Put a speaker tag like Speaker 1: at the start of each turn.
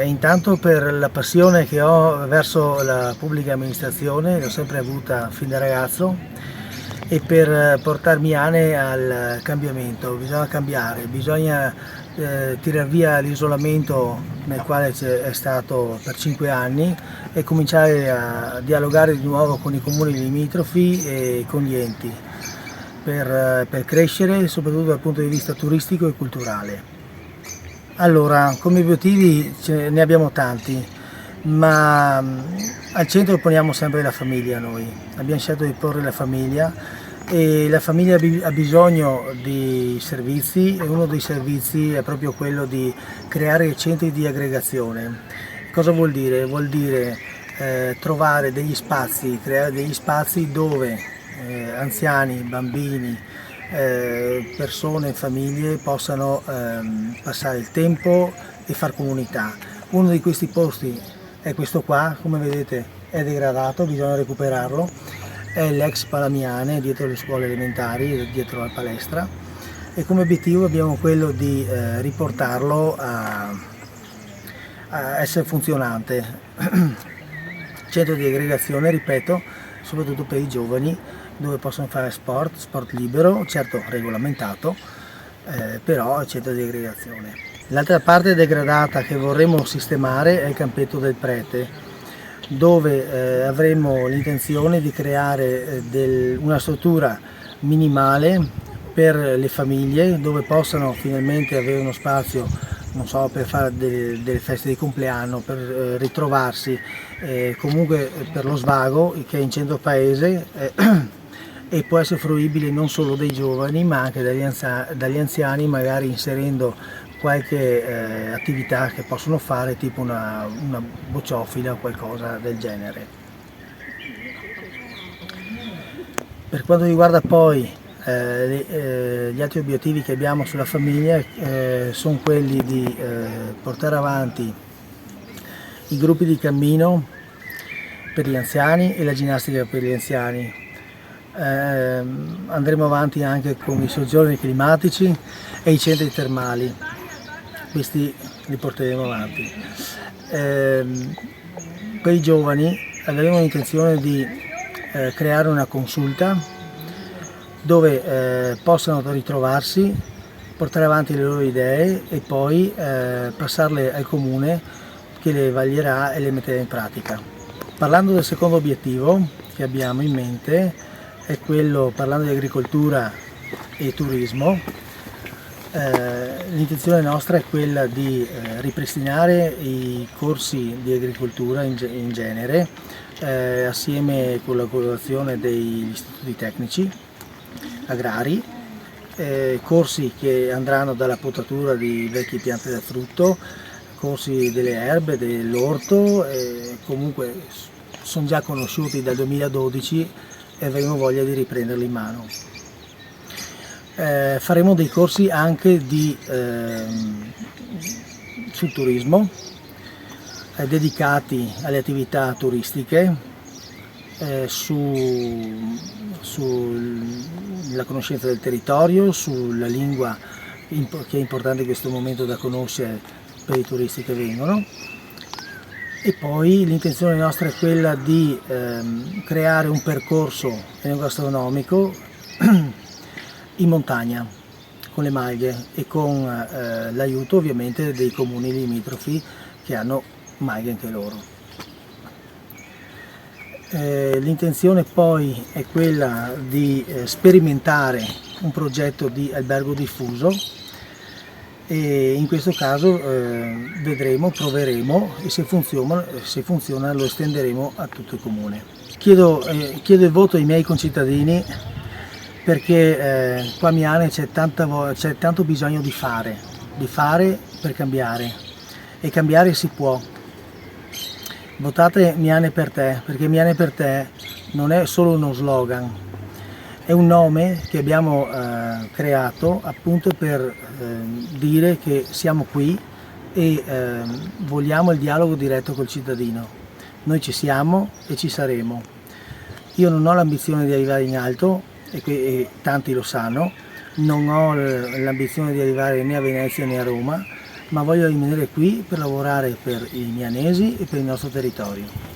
Speaker 1: Intanto per la passione che ho verso la pubblica amministrazione, l'ho sempre avuta fin da ragazzo, e per portarmi al cambiamento. Bisogna cambiare, bisogna tirar via l'isolamento nel quale è stato per 5 anni e cominciare a dialogare di nuovo con i comuni limitrofi e con gli enti per crescere, soprattutto dal punto di vista turistico e culturale. Allora, come obiettivi ne abbiamo tanti, ma al centro poniamo sempre la famiglia noi. Abbiamo scelto di porre la famiglia e la famiglia ha bisogno di servizi e uno dei servizi è proprio quello di creare centri di aggregazione. Cosa vuol dire? Vuol dire trovare degli spazi, creare degli spazi dove anziani, bambini, persone, famiglie possano passare il tempo e far comunità. Uno di questi posti è questo qua, come vedete è degradato, bisogna recuperarlo, è l'ex Palamiane dietro le scuole elementari, dietro la palestra, e come obiettivo abbiamo quello di riportarlo a essere funzionante. Centro di aggregazione, ripeto, soprattutto per i giovani, dove possono fare sport libero, certo regolamentato, però centro di aggregazione. L'altra parte degradata che vorremmo sistemare è il campetto del Prete, dove avremo l'intenzione di creare una struttura minimale per le famiglie, dove possano finalmente avere uno spazio, non so, per fare delle feste di compleanno, per ritrovarsi, comunque per lo svago che è in centro paese. E può essere fruibile non solo dai giovani ma anche dagli anziani, magari inserendo qualche attività che possono fare, tipo una bocciofila o qualcosa del genere. Per quanto riguarda poi gli altri obiettivi che abbiamo sulla famiglia, sono quelli di portare avanti i gruppi di cammino per gli anziani e la ginnastica per gli anziani. Andremo avanti anche con i soggiorni climatici e i centri termali, questi li porteremo avanti. Per i giovani avremo l'intenzione di creare una consulta dove possano ritrovarsi, portare avanti le loro idee e poi passarle al comune che le vaglierà e le metterà in pratica. Parlando del secondo obiettivo che abbiamo in mente, è quello, parlando di agricoltura e turismo, l'intenzione nostra è quella di ripristinare i corsi di agricoltura in genere, assieme con la collaborazione degli istituti tecnici agrari, corsi che andranno dalla potatura di vecchie piante da frutto, corsi delle erbe, dell'orto, comunque sono già conosciuti dal 2012 e avremo voglia di riprenderli in mano. Faremo dei corsi anche sul turismo, dedicati alle attività turistiche, sulla conoscenza del territorio, sulla lingua che è importante in questo momento da conoscere per i turisti che vengono. E poi l'intenzione nostra è quella di creare un percorso enogastronomico in montagna con le maglie e con l'aiuto ovviamente dei comuni limitrofi che hanno maglie anche loro. L'intenzione poi è quella di sperimentare un progetto di albergo diffuso, e in questo caso vedremo, proveremo, e se funziona lo estenderemo a tutto il comune. Chiedo il voto ai miei concittadini, perché qua a Miane c'è tanto bisogno di fare per cambiare, e cambiare si può. Votate Miane per te, perché Miane per te non è solo uno slogan, è un nome che abbiamo creato appunto per dire che siamo qui e vogliamo il dialogo diretto col cittadino. Noi ci siamo e ci saremo. Io non ho l'ambizione di arrivare in alto, e tanti lo sanno, non ho l'ambizione di arrivare né a Venezia né a Roma, ma voglio rimanere qui per lavorare per i mianesi e per il nostro territorio.